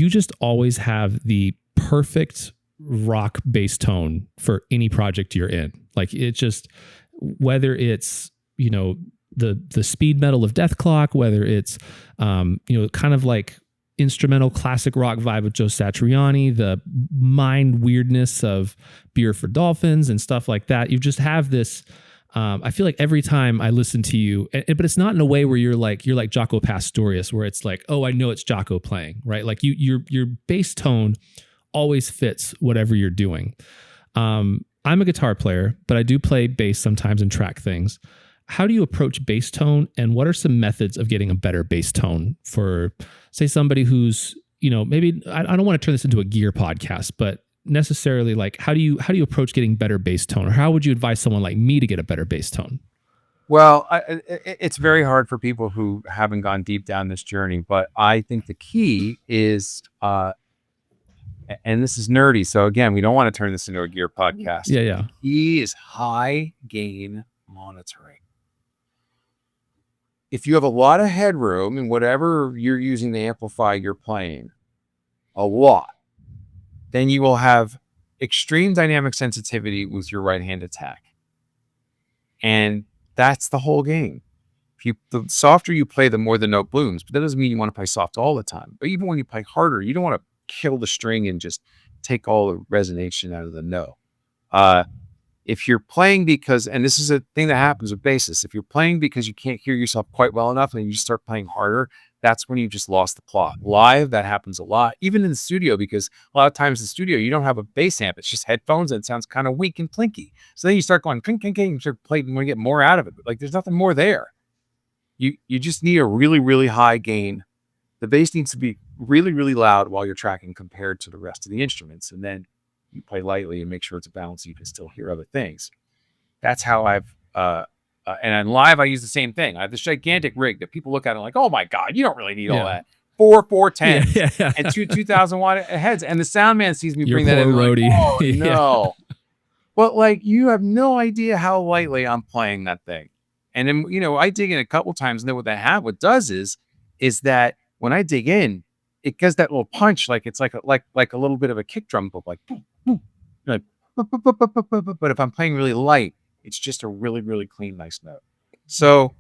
you just always have the perfect rock bass tone for any project you're in. Like it just, whether it's, the speed metal of Death Clock, whether it's, kind of like instrumental classic rock vibe of Joe Satriani, the mind weirdness of Beer for Dolphins and stuff like that. You just have this, I feel like every time I listen to you, but it's not in a way where you're like Jaco Pastorius, where it's like, oh, I know it's Jaco playing, right? Like your bass tone always fits whatever you're doing. I'm a guitar player, but I do play bass sometimes and track things. How do you approach bass tone, and what are some methods of getting a better bass tone for, say, somebody who's, maybe I don't want to turn this into a gear podcast, but necessarily like, how do you approach getting better bass tone, or how would you advise someone like me to get a better bass tone? Well, it's very hard for people who haven't gone deep down this journey, but I think the key is, and this is nerdy, so again, we don't want to turn this into a gear podcast. Yeah. The key is high gain monitoring. If you have a lot of headroom in whatever you're using to amplify you're playing, a lot, then you will have extreme dynamic sensitivity with your right hand attack. And that's the whole game. The softer you play, the more the note blooms. But that doesn't mean you want to play soft all the time. But even when you play harder, you don't want to kill the string and just take all the resonation out of the note. If you're playing because, and this is a thing that happens with basses, if you're playing because you can't hear yourself quite well enough and you just start playing harder, that's when you just lost the plot. Live, that happens a lot, even in the studio, because a lot of times in the studio, you don't have a bass amp. It's just headphones and it sounds kind of weak and plinky. So then you start going clink, clink, clink, you start playing and want to get more out of it. But like, there's nothing more there. You just need a really, really high gain. The bass needs to be really, really loud while you're tracking compared to the rest of the instruments. And then you play lightly and make sure it's a balance so you can still hear other things. That's how I've, and on live, I use the same thing. I have this gigantic rig that people look at and like, oh my God, you don't really need all that. 410 and 2,000 watt heads. And the sound man sees me bring that in. Roadie. Like, oh no. But like, you have no idea how lightly I'm playing that thing. And then, I dig in a couple times and then what does is that when I dig in, it gives that little punch. Like it's like a little bit of a kick drum, but like, boom, boom, like, but if I'm playing really light, it's just a really, really clean, nice note. So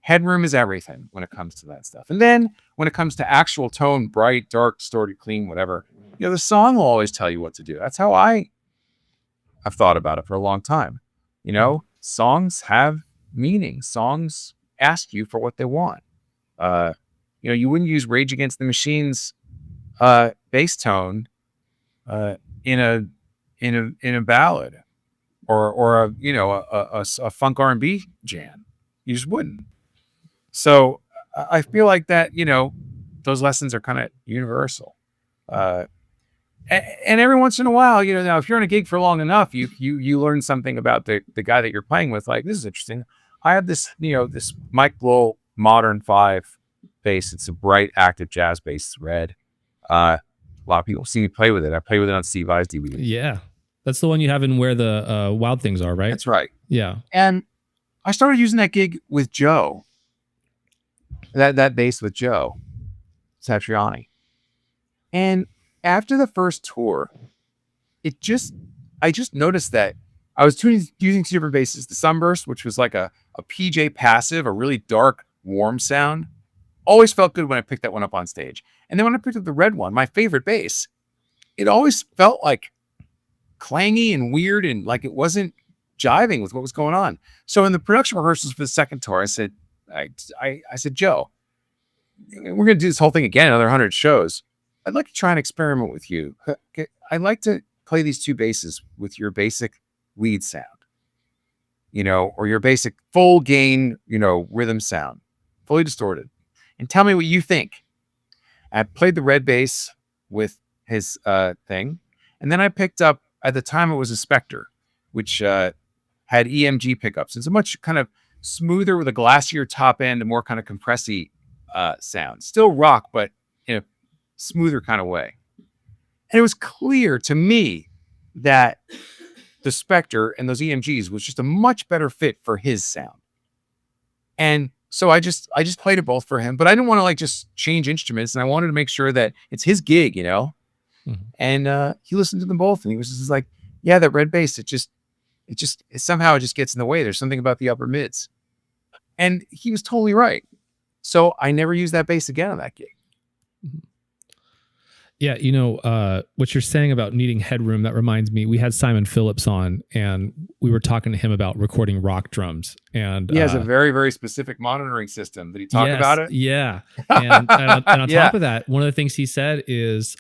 headroom is everything when it comes to that stuff. And then when it comes to actual tone, bright, dark, distorted, clean, whatever, the song will always tell you what to do. That's how I've thought about it for a long time. Songs have meaning. Songs ask you for what they want. You wouldn't use Rage Against the Machine's bass tone in a ballad or a funk R&B jam. You just wouldn't. So I feel like that, those lessons are kind of universal. And every once in a while, now if you're in a gig for long enough, you learn something about the guy that you're playing with. Like, this is interesting. I have this, this Mike Blow Modern 5 bass. It's a bright, active jazz bass. It's red. A lot of people see me play with it. I play with it on Steve Vai's DVD. Yeah. That's the one you have in Where the Wild Things Are, right? That's right. Yeah. And I started using that gig with Joe. That bass with Joe Satriani. And after the first tour, I just noticed that I was using two different basses. The Sunburst, which was like a PJ passive, a really dark, warm sound. Always felt good when I picked that one up on stage. And then when I picked up the red one, my favorite bass, it always felt like clangy and weird and like it wasn't jiving with what was going on. So in the production rehearsals for the second tour, I said, Joe, we're going to do this whole thing again, another 100 shows. I'd like to try and experiment with you. I'd like to play these two basses with your basic lead sound, or your basic full gain, rhythm sound, fully distorted, and tell me what you think. I played the red bass with his thing. And then I picked up, at the time it was a Spectre, which had EMG pickups. It's a much kind of smoother with a glassier top end, a more kind of compressy sound. Still rock, but in a smoother kind of way. And it was clear to me that the Spectre and those EMGs was just a much better fit for his sound. And So I just played it both for him, but I didn't want to like just change instruments, and I wanted to make sure that it's his gig, you know. Mhm. And he listened to them both, and he was just like, "Yeah, that red bass, it somehow it just gets in the way. There's something about the upper mids," and he was totally right. So I never used that bass again on that gig. Mhm. Yeah, what you're saying about needing headroom, that reminds me, we had Simon Phillips on and we were talking to him about recording rock drums. And He has a very, very specific monitoring system. Did he talk yes, about it? yeah. And on Yeah. top of that, one of the things he said is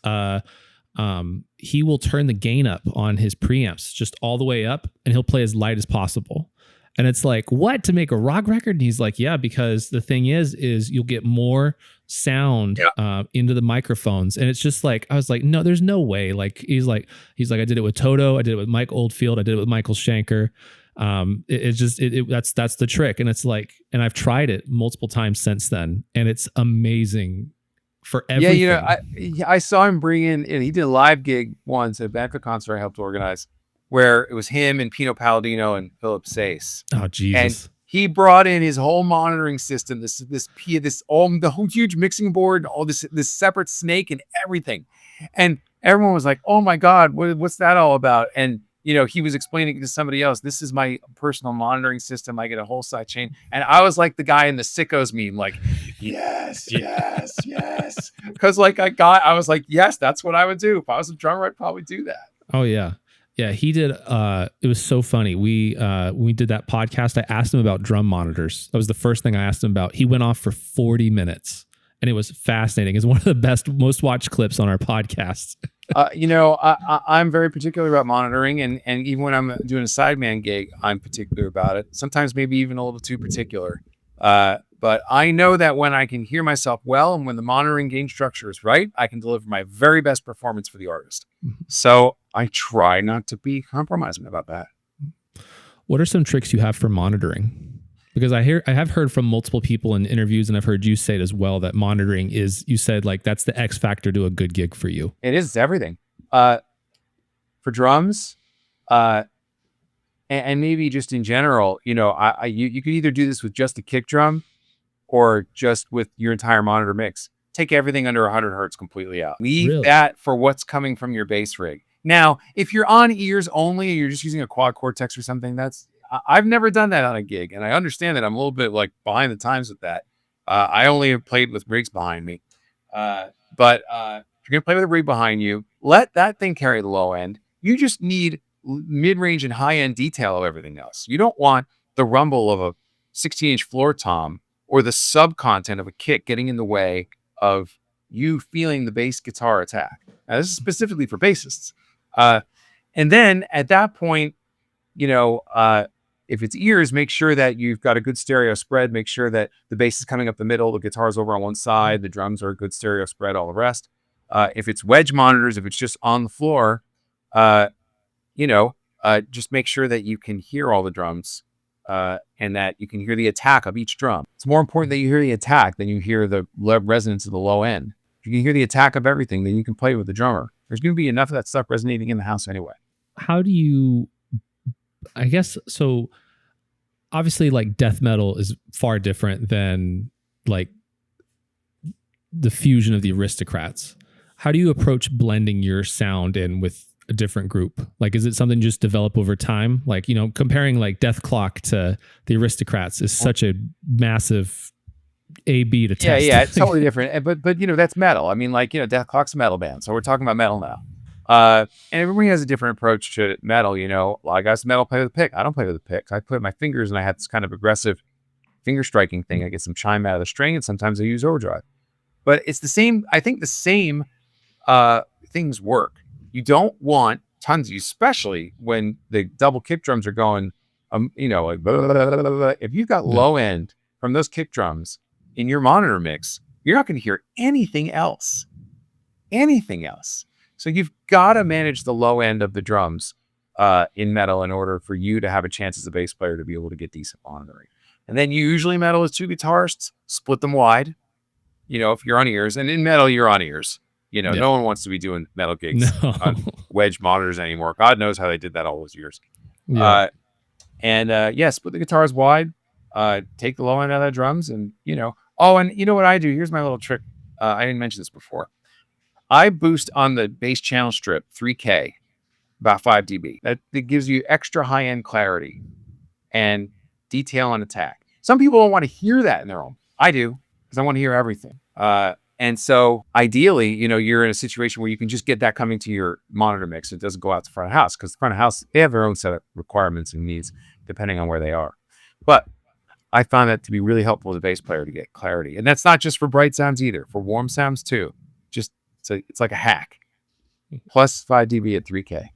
he will turn the gain up on his preamps just all the way up and he'll play as light as possible. And it's like, what, to make a rock record? And he's like, yeah, because the thing is you'll get more sound into the microphones. And it's just like, I was like, no, there's no way. Like, he's like, I did it with Toto. I did it with Mike Oldfield. I did it with Michael Schenker. That's the trick. And it's like, and I've tried it multiple times since then. And it's amazing for everything. Yeah, I saw him bring in, and he did a live gig once at a benefit concert I helped organize, where it was him and Pino Palladino and Philip Sace. Oh, Jesus. And he brought in his whole monitoring system, the whole huge mixing board, all this separate snake and everything. And everyone was like, "Oh my God, what's that all about?" And he was explaining to somebody else, "This is my personal monitoring system. I get a whole side chain." And I was like the guy in the Sickos meme, like, yes, yes, yes. Because I was like, yes, that's what I would do. If I was a drummer, I'd probably do that. Oh, yeah. Yeah, he did. It was so funny. When we did that podcast, I asked him about drum monitors. That was the first thing I asked him about. He went off for 40 minutes and it was fascinating. It's one of the most watched clips on our podcast. I'm very particular about monitoring, and even when I'm doing a sideman gig, I'm particular about it. Sometimes maybe even a little too particular. But I know that when I can hear myself well and when the monitoring gain structure is right, I can deliver my very best performance for the artist. So I try not to be compromising about that. What are some tricks you have for monitoring? Because I have heard from multiple people in interviews, and I've heard you say it as well, that monitoring is, you said, like, that's the X factor to a good gig for you. It is everything. For drums, and maybe just in general, you could either do this with just the kick drum or just with your entire monitor mix. Take everything under 100 hertz completely out. Leave that for what's coming from your bass rig. Now, if you're on ears only, you're just using a quad cortex or something, I've never done that on a gig, and I understand that I'm a little bit like behind the times with that. I only have played with rigs behind me. But if you're going to play with a rig behind you, let that thing carry the low end. You just need mid-range and high-end detail of everything else. You don't want the rumble of a 16-inch floor tom or the sub-content of a kick getting in the way of you feeling the bass guitar attack. Now, this is specifically for bassists. And then at that point, if it's ears, make sure that you've got a good stereo spread. Make sure that the bass is coming up the middle, the guitar's over on one side, the drums are a good stereo spread, all the rest. If it's wedge monitors, if it's just on the floor, just make sure that you can hear all the drums and that you can hear the attack of each drum. It's more important that you hear the attack than you hear the resonance of the low end. If you can hear the attack of everything, then you can play with the drummer. There's going to be enough of that stuff resonating in the house anyway. How do you, I guess, so obviously like death metal is far different than like the fusion of the Aristocrats. How do you approach blending your sound in with a different group? Like, is it something just develop over time? Like, comparing like Death Clock to the Aristocrats is such a massive A/B to test. Yeah, it's totally different. But that's metal. I mean, Death Clock's a metal band, so we're talking about metal now. And everybody has a different approach to metal. A lot of guys metal play with a pick. I don't play with a pick. I put my fingers, and I have this kind of aggressive finger striking thing. I get some chime out of the string, and sometimes I use overdrive. But it's the same. I think the same things work. You don't want tons, especially when the double kick drums are going. Like blah, blah, blah, blah, blah. If you've got low end from those kick drums in your monitor mix, you're not going to hear anything else. So you've got to manage the low end of the drums in metal in order for you to have a chance as a bass player to be able to get decent monitoring. And then usually metal is two guitarists, split them wide, if you're on ears. And in metal, you're on ears. No one wants to be doing metal gigs on wedge monitors anymore. God knows how they did that all those years. Yeah. Split the guitars wide. take the low end out of the drums, and oh, and you know what I do? Here's my little trick. I didn't mention this before. I boost on the bass channel strip 3K, about 5 dB. That gives you extra high end clarity and detail and attack. Some people don't want to hear that in their own. I do, because I want to hear everything. And so ideally, you're in a situation where you can just get that coming to your monitor mix. It doesn't go out to front of house, because the front of house, they have their own set of requirements and needs depending on where they are. But I found that to be really helpful as a bass player to get clarity. And that's not just for bright sounds either, for warm sounds too. Just it's like a hack. Plus 5 dB at 3K.